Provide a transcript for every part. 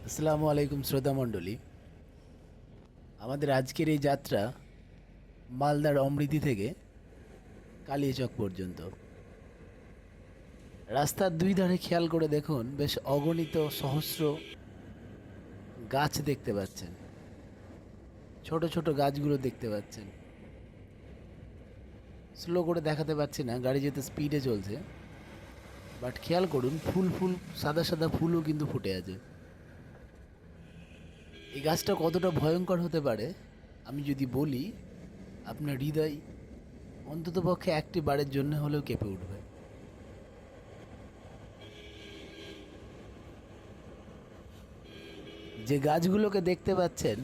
আসসালামু আলাইকুম শ্রোতা মণ্ডলী। আমাদের আজকের এই যাত্রা মালদার অমৃতি থেকে কালিয়াচক পর্যন্ত। রাস্তার দুই ধারে খেয়াল করে দেখুন, বেশ অগণিত সহস্র গাছ দেখতে পাচ্ছেন। ছোট ছোট গাছগুলো দেখতে পাচ্ছেন। স্লো করে দেখাতে পারছি না, গাড়ি যেতে স্পিডে চলছে। বাট খেয়াল করুন, ফুল ফুল সাদা সাদা ফুলও কিন্তু ফুটে আছে। এই গাছটা কতটা ভয়ঙ্কর হতে পারে আমি যদি বলি, আপনার হৃদয় অন্ততপক্ষে একটি বারের জন্য হলেও কেঁপে উঠবে। যে গাছগুলোকে দেখতে পাচ্ছেন,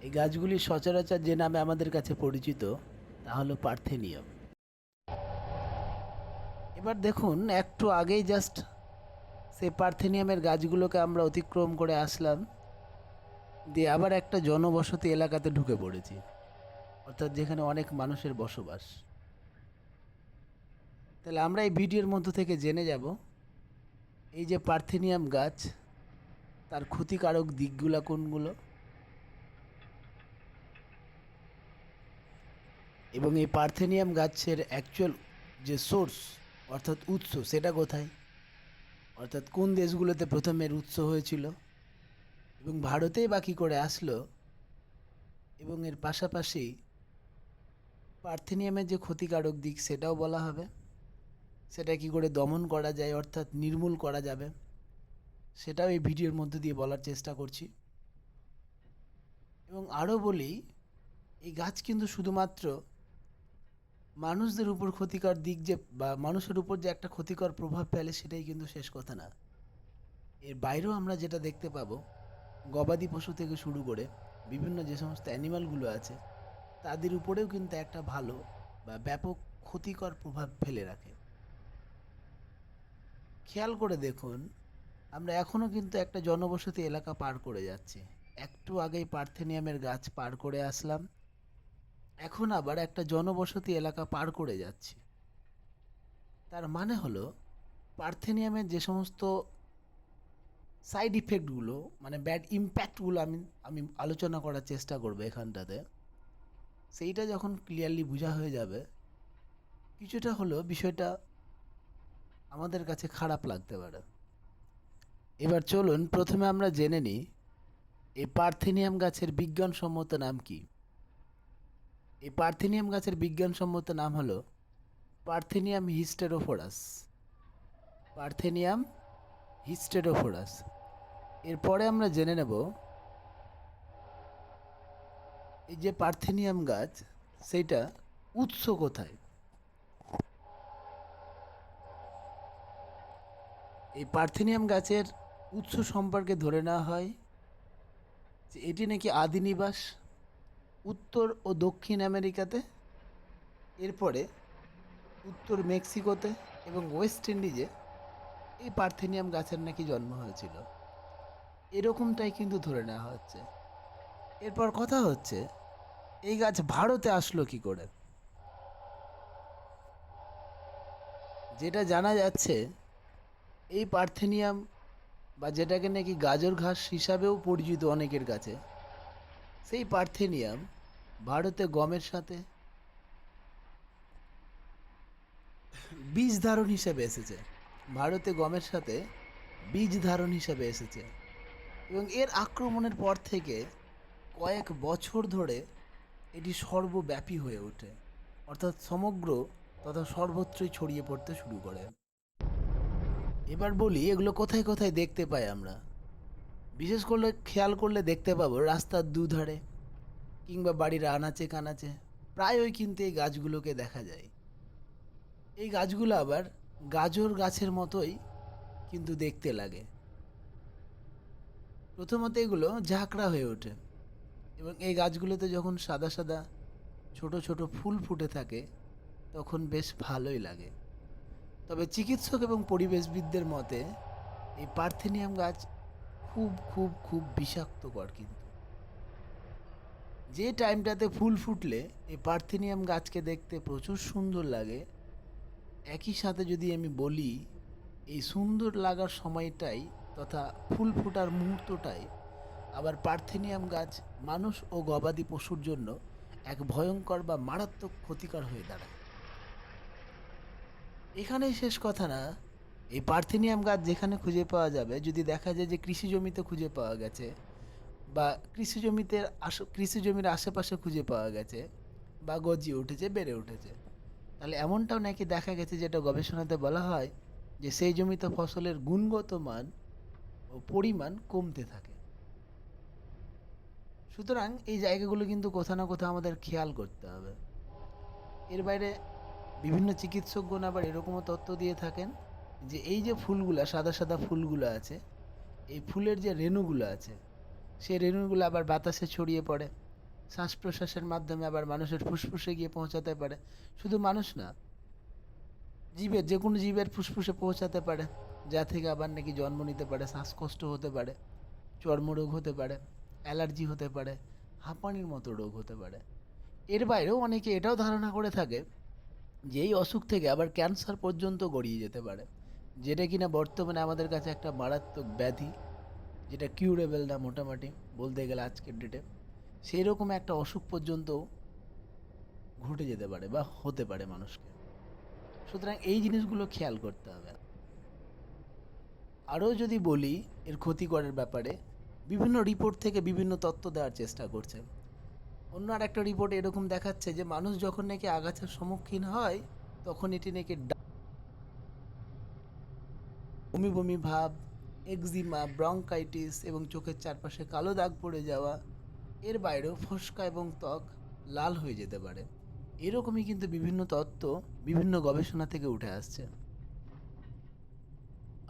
এই গাছগুলি সচরাচর যে নামে আমাদের কাছে পরিচিত, তা হলো পার্থেনিয়াম। এবার দেখুন, একটু আগেই জাস্ট সেই পার্থেনিয়ামের গাছগুলোকে আমরা অতিক্রম করে আসলাম, দিয়ে আবার একটা জনবসতি এলাকাতে ঢুকে পড়েছি, অর্থাৎ যেখানে অনেক মানুষের বসবাস। তাহলে আমরা এই ভিডিওর মধ্য থেকে জেনে যাব এই যে পার্থেনিয়াম গাছ, তার ক্ষতিকারক দিকগুলো কোনগুলো, এবং এই পার্থেনিয়াম গাছের অ্যাকচুয়াল যে সোর্স অর্থাৎ উৎস সেটা কোথায়, অর্থাৎ কোন দেশগুলোতে প্রথম এর উৎস হয়েছিল এবং ভারতেই বা কী করে আসলো, এবং এর পাশাপাশি পার্থেনিয়ামের যে ক্ষতিকারক দিক সেটাও বলা হবে। সেটা কি করে দমন করা যায় অর্থাৎ নির্মূল করা যাবে, সেটাও এই ভিডিওর মধ্যে দিয়ে বলার চেষ্টা করছি। এবং আরও বলি, এই গাছ কিন্তু শুধুমাত্র মানুষদের উপর ক্ষতিকর দিক যে বা মানুষের উপর যে একটা ক্ষতিকর প্রভাব ফেলে সেটাই কিন্তু শেষ কথা না। এর বাইরেও আমরা যেটা দেখতে পাবো, গবাদি পশু থেকে শুরু করে বিভিন্ন যে সমস্ত অ্যানিমালগুলো আছে তাদের উপরেও কিন্তু একটা ভালো বা ব্যাপক ক্ষতিকর প্রভাব ফেলে রাখে। খেয়াল করে দেখুন, আমরা এখনও কিন্তু একটা জনবসতি এলাকা পার করে যাচ্ছি। একটু আগেই পার্থেনিয়ামের গাছ পার করে আসলাম, এখন আবার একটা জনবসতি এলাকা পার করে যাচ্ছি। তার মানে হলো, পার্থেনিয়ামের যে সমস্ত সাইড ইফেক্টগুলো, মানে ব্যাড ইম্প্যাক্টগুলো আমি আমি আলোচনা করার চেষ্টা করবো এখানটাতে, সেইটা যখন ক্লিয়ারলি বোঝা হয়ে যাবে, কিছুটা হলেও বিষয়টা আমাদের কাছে খারাপ লাগতে পারে। এবার চলুন প্রথমে আমরা জেনে নিই এই পার্থেনিয়াম গাছের বিজ্ঞানসম্মত নাম কি। এই পার্থেনিয়াম গাছের বিজ্ঞানসম্মত নাম হলো পার্থেনিয়াম হিস্টেরোফোরাস। পার্থেনিয়াম হিস্টেরোফোরাস। এরপরে আমরা জেনে নেব এই যে পার্থেনিয়াম গাছ, সেইটা উৎস কোথায়। এই পার্থেনিয়াম গাছের উৎস সম্পর্কে ধরে নেওয়া হয় যে এটি নাকি আদি নিবাস উত্তর ও দক্ষিণ আমেরিকাতে, এরপরে উত্তর মেক্সিকোতে এবং ওয়েস্ট ইন্ডিজে এই পার্থেনিয়াম গাছের নাকি জন্ম হয়েছিল, এরকমটাই কিন্তু ধরে নেওয়া হচ্ছে। এরপর কথা হচ্ছে, এই গাছ ভারতে আসলো কি করে। যেটা জানা যাচ্ছে, এই পার্থেনিয়াম বা যেটাকে নাকি গাজর ঘাস হিসাবেও পরিচিত অনেকের কাছে, সেই পার্থেনিয়াম ভারতে গমের সাথে বীজ ধারণ হিসেবে এসেছে। ভারতে গমের সাথে বীজ ধারণ হিসেবে এসেছে, এবং এর আক্রমণের পর থেকে কয়েক বছর ধরে এটি সর্বব্যাপী হয়ে ওঠে, অর্থাৎ সমগ্র তথা সর্বত্রই ছড়িয়ে পড়তে শুরু করে। এবার বলি, এগুলো কোথায় কোথায় দেখতে পাই আমরা। বিশেষ করলে খেয়াল করলে দেখতে পাবো রাস্তার দুধারে কিংবা বাড়ির আনাচে কানাচে প্রায়ই কিন্তু এই গাছগুলোকে দেখা যায়। এই গাছগুলো আবার গাজর গাছের মতোই কিন্তু দেখতে লাগে। প্রথমত এগুলো ঝাঁকড়া হয়ে ওঠে, এবং এই গাছগুলোতে যখন সাদা সাদা ছোট ছোট ফুল ফুটে থাকে তখন বেশ ভালোই লাগে। তবে চিকিৎসক এবং পরিবেশবিদদের মতে এই পার্থেনিয়াম গাছ খুব খুব খুব বিষাক্তকর। কিন্তু যে টাইমটাতে ফুল ফুটলে এই পার্থেনিয়াম গাছকে দেখতে প্রচুর সুন্দর লাগে, একই সাথে যদি আমি বলি এই সুন্দর লাগার সময়টাই তথা ফুল ফোটার মুহূর্তটাই আবার পার্থেনিয়াম গাছ মানুষ ও গবাদি পশুর জন্য এক ভয়ঙ্কর বা মারাত্মক ক্ষতিকর হয়ে দাঁড়ায়। এখানেই শেষ কথা না। এই পার্থেনিয়াম গাছ যেখানে খুঁজে পাওয়া যাবে, যদি দেখা যায় যে কৃষি জমিতে খুঁজে পাওয়া গেছে বা কৃষি জমির আশেপাশে খুঁজে পাওয়া গেছে বা গজিয়ে উঠেছে, বেড়ে উঠেছে, তাহলে এমনটাও নাকি দেখা গেছে, যেটা গবেষণাতে বলা হয় যে সেই জমিতে ফসলের গুণগত মান ও পরিমাণ কমতে থাকে। সুতরাং এই জায়গাগুলো কিন্তু কোথাও না কোথাও আমাদের খেয়াল করতে হবে। এর বাইরে বিভিন্ন চিকিৎসকগণ আবার এরকমও তথ্য দিয়ে থাকেন যে এই যে ফুলগুলা, সাদা সাদা ফুলগুলো আছে, এই ফুলের যে রেণুগুলো আছে, সেই রেণুগুলো আবার বাতাসে ছড়িয়ে পড়ে, শ্বাস প্রশ্বাসের মাধ্যমে আবার মানুষের ফুসফুসে গিয়ে পৌঁছাতে পারে। শুধু মানুষ না, যে কোনো জীবের ফুসফুসে পৌঁছাতে পারে, যা থেকে আবার নাকি জন্ম নিতে পারে শ্বাসকষ্ট হতে পারে, চর্মরোগ হতে পারে, অ্যালার্জি হতে পারে, হাঁপানির মতো রোগ হতে পারে। এর বাইরেও অনেকে এটাও ধারণা করে থাকে যে এই অসুখ থেকে আবার ক্যান্সার পর্যন্ত গড়িয়ে যেতে পারে, যেটা কিনা বর্তমানে আমাদের কাছে একটা মারাত্মক ব্যাধি, যেটা কিউরেবল না মোটামুটি বলতে গেলে আজকের ডেটে। সেই রকম একটা অসুখ পর্যন্ত ঘটে যেতে পারে বা হতে পারে মানুষকে। সুতরাং এই জিনিসগুলো খেয়াল করতে হবে। আরও যদি বলি এর ক্ষতিকরের ব্যাপারে, বিভিন্ন রিপোর্ট থেকে বিভিন্ন তথ্য দেওয়ার চেষ্টা করছে। অন্য আর একটা রিপোর্ট এরকম দেখাচ্ছে যে মানুষ যখন নাকি আগাছার সম্মুখীন হয়, তখন এটি নাকি বমি বমি ভাব, একজিমা, ব্রঙ্কাইটিস এবং চোখের চারপাশে কালো দাগ পড়ে যাওয়া, এর বাইরেও ফোসকা এবং ত্বক লাল হয়ে যেতে পারে। এরকমই কিন্তু বিভিন্ন তত্ত্ব বিভিন্ন গবেষণা থেকে উঠে আসছে।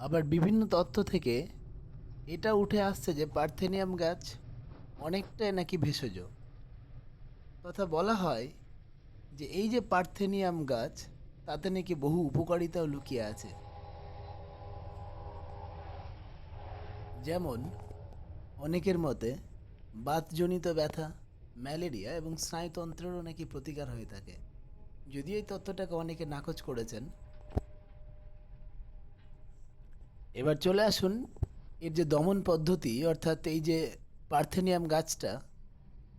আবার বিভিন্ন তথ্য থেকে এটা উঠে আসছে যে পার্থেনিয়াম গাছ অনেকটাই নাকি ভেষজ। তথা বলা হয় যে এই যে পার্থেনিয়াম গাছ, তাতে নাকি বহু উপকারিতাও লুকিয়ে আছে। যেমন অনেকের মতে বাতজনিত ব্যথা, ম্যালেরিয়া এবং স্নায়ুতন্ত্রেরও নাকি প্রতিকার হয়ে থাকে। যদিও এই তথ্যটাকে অনেকে নাকচ করেছেন। এবার চলে আসুন এর যে দমন পদ্ধতি, অর্থাৎ এই যে পার্থেনিয়াম গাছটা,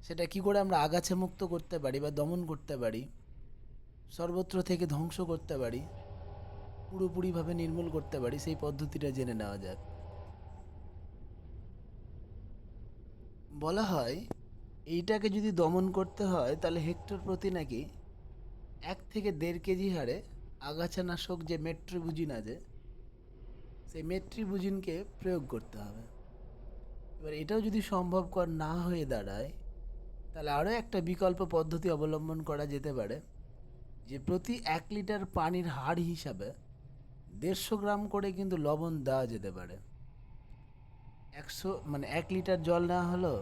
সেটা কি করে আমরা আগাছা মুক্ত করতে পারি বা দমন করতে পারি, সর্বত্র থেকে ধ্বংস করতে পারি, পুরোপুরিভাবে নির্মূল করতে পারি, সেই পদ্ধতিটা জেনে নেওয়া যাক। বলা হয় এইটাকে যদি দমন করতে হয় তাহলে হেক্টর প্রতি নাকি 1 থেকে 1.5 কেজি হারে আগাছানাশক যে মেট্রিবুজিন আছে, সেই মেট্রিবুজিনকে প্রয়োগ করতে হবে। এবার এটাও যদি সম্ভবকর না হয়ে দাঁড়ায়, তাহলে আরও একটা বিকল্প পদ্ধতি অবলম্বন করা যেতে পারে, যে প্রতি 1 লিটার পানির হার হিসাবে 150 গ্রাম করে কিন্তু লবণ দেওয়া যেতে পারে। 1 লিটার জল নেওয়া হলো,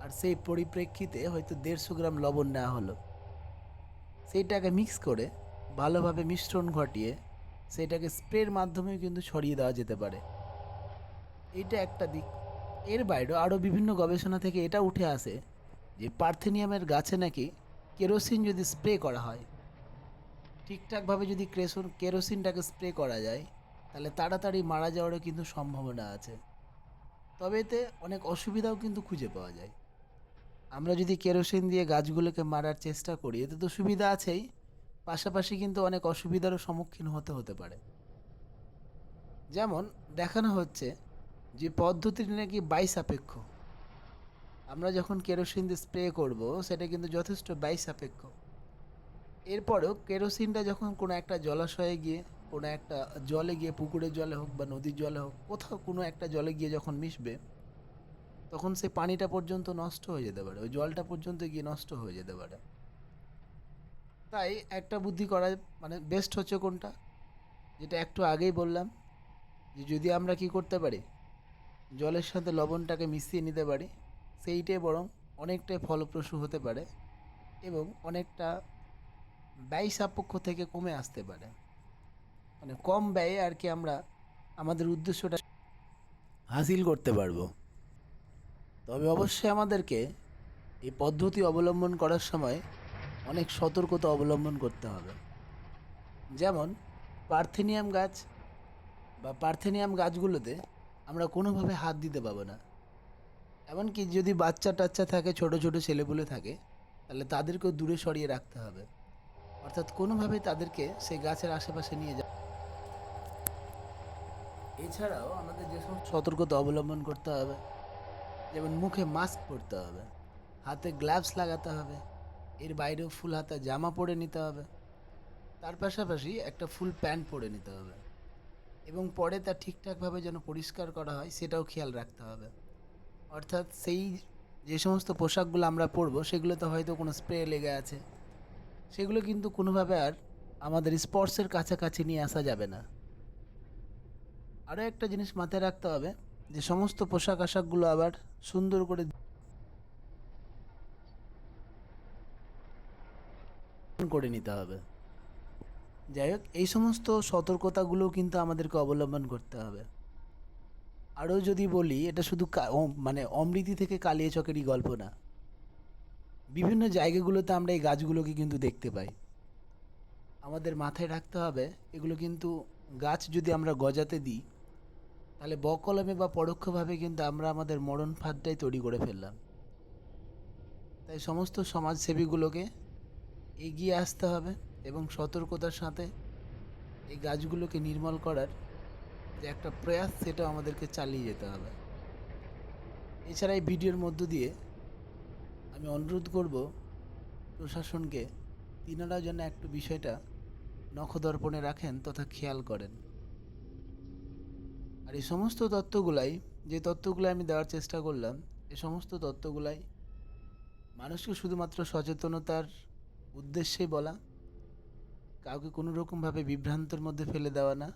আর সেই পরিপ্রেক্ষিতে হয়তো 150 গ্রাম লবণ নেওয়া হলো, সেইটাকে মিক্স করে ভালোভাবে মিশ্রণ ঘটিয়ে সেটাকে স্প্রের মাধ্যমেও কিন্তু ছড়িয়ে দেওয়া যেতে পারে। এইটা একটা দিক। এর বাইরেও আরও বিভিন্ন গবেষণা থেকে এটা উঠে আসে যে পার্থেনিয়ামের গাছে নাকি কেরোসিন যদি স্প্রে করা হয়, ঠিকঠাকভাবে যদি কেরোসিনটাকে স্প্রে করা যায়, তাহলে তাড়াতাড়ি মারা যাওয়ারও কিন্তু সম্ভাবনা আছে। তবে এতে অনেক অসুবিধাও কিন্তু খুঁজে পাওয়া যায়। আমরা যদি কেরোসিন দিয়ে গাছগুলোকে মারার চেষ্টা করি, এতে তো সুবিধা আছেই, পাশাপাশি কিন্তু অনেক অসুবিধারও সম্মুখীন হতে পারে। যেমন দেখানো হচ্ছে যে পদ্ধতিটি নাকি বায়ু সাপেক্ষ। আমরা যখন কেরোসিন দিয়ে স্প্রে করব, সেটা কিন্তু যথেষ্ট বায়ু সাপেক্ষ। এরপরেও কেরোসিনটা যখন কোনো একটা জলাশয়ে গিয়ে, কোনো একটা জলে গিয়ে, পুকুরের জলে হোক বা নদীর জলে হোক, কোথাও কোনো একটা জলে গিয়ে যখন মিশবে, তখন সেই পানিটা পর্যন্ত নষ্ট হয়ে যেতে পারে, ওই জলটা পর্যন্ত গিয়ে নষ্ট হয়ে যেতে পারে। তাই একটা বুদ্ধি করা বেস্ট হচ্ছে কোনটা, যেটা একটু আগেই বললাম, যে যদি আমরা কি করতে পারি, জলের সাথে লবণটাকে মিশিয়ে নিতে পারি, সেইটাই বরং অনেকটাই ফলপ্রসূ হতে পারে এবং অনেকটা ব্যয় সাপেক্ষ থেকে কমে আসতে পারে। কম ব্যয়ে আর কি আমরা আমাদের উদ্দেশ্যটা হাসিল করতে পারবো। তবে অবশ্যই আমাদেরকে এই পদ্ধতি অবলম্বন করার সময় অনেক সতর্কতা অবলম্বন করতে হবে। যেমন পার্থেনিয়াম গাছ বা পার্থেনিয়াম গাছগুলোতে আমরা কোনোভাবে হাত দিতে পাবো না। এমনকি যদি বাচ্চা টাচ্চা থাকে, ছোট ছোট ছেলেপুলে থাকে, তাহলে তাদেরকেও দূরে সরিয়ে রাখতে হবে। অর্থাৎ কোনোভাবেই তাদেরকে সেই গাছের আশেপাশে নিয়ে যা। এছাড়াও আমাদের যে সব সতর্কতা অবলম্বন করতে হবে, যেমন মুখে মাস্ক পরতে হবে, হাতে গ্লাভস লাগাতে হবে, এর বাইরেও ফুল হাতা জামা পরে নিতে হবে, তার পাশাপাশি একটা ফুল প্যান্ট পরে নিতে হবে, এবং পরে তা ঠিকঠাকভাবে যেন পরিষ্কার করা হয় সেটাও খেয়াল রাখতে হবে। অর্থাৎ সেই যে সমস্ত পোশাকগুলো আমরা পরবো সেগুলোতে হয়তো কোনো স্প্রে লেগে আছে, সেগুলো কিন্তু কোনোভাবে আর আমাদের স্পর্শের কাছাকাছি নিয়ে আসা যাবে না। আরও একটা জিনিস মাথায় রাখতে হবে, যে সমস্ত পোশাক আশাকগুলো আবার সুন্দর করে করে নিতে হবে। যাই হোক, এই সমস্ত সতর্কতাগুলো কিন্তু আমাদেরকে অবলম্বন করতে হবে। আরও যদি বলি, এটা শুধু মানে অমৃতি থেকে কালিয়াচকেরই গল্প না। বিভিন্ন জায়গাগুলোতে আমরা এই গাছগুলোকে কিন্তু দেখতে পাই। আমাদের মাথায় রাখতে হবে, এগুলো কিন্তু গাছ যদি আমরা গজাতে দিই, তাহলে বকলমে বা পরোক্ষভাবে কিন্তু আমরা আমাদের মরণ ফাঁদটাই তৈরি করে ফেললাম। তাই সমস্ত সমাজসেবীগুলোকে এগিয়ে আসতে হবে এবং সতর্কতার সাথে এই গাছগুলোকে নির্মূল করার যে একটা প্রয়াস, সেটা আমাদেরকে চালিয়ে যেতে হবে। এছাড়া এই ভিডিওর মধ্য দিয়ে আমি অনুরোধ করব প্রশাসনকে, তিনারা যেন একটু বিষয়টা নখদর্পণে রাখেন তথা খেয়াল করেন। আর এই সমস্ত তত্ত্বগুলাই, যে তত্ত্বগুলো আমি দেওয়ার চেষ্টা করলাম, এই সমস্ত তত্ত্বগুলাই মানুষকে শুধুমাত্র সচেতনতার উদ্দেশ্যেই বলা, কাউকে কোনো রকমভাবে বিভ্রান্তের মধ্যে ফেলে দেওয়া না।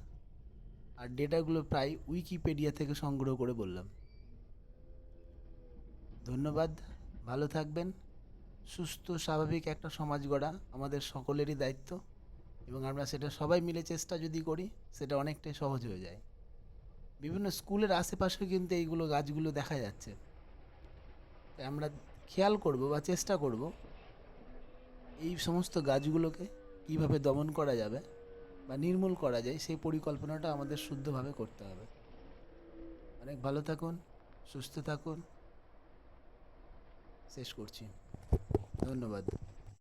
আর ডেটাগুলো প্রায় উইকিপিডিয়া থেকে সংগ্রহ করে বললাম। ধন্যবাদ, ভালো থাকবেন। সুস্থ স্বাভাবিক একটা সমাজ গড়া আমাদের সকলেরই দায়িত্ব, এবং আমরা সেটা সবাই মিলে চেষ্টা যদি করি, সেটা অনেকটাই সহজ হয়ে যায়। বিভিন্ন স্কুলের আশেপাশে কিন্তু এইগুলো গাছগুলো দেখা যাচ্ছে। তাই আমরা খেয়াল করব বা চেষ্টা করব এই সমস্ত গাছগুলোকে কীভাবে দমন করা যাবে বা নির্মূল করা যায়, সেই পরিকল্পনাটা আমাদের শুদ্ধভাবে করতে হবে। অনেক ভালো থাকুন, সুস্থ থাকুন। শেষ করছি। ধন্যবাদ।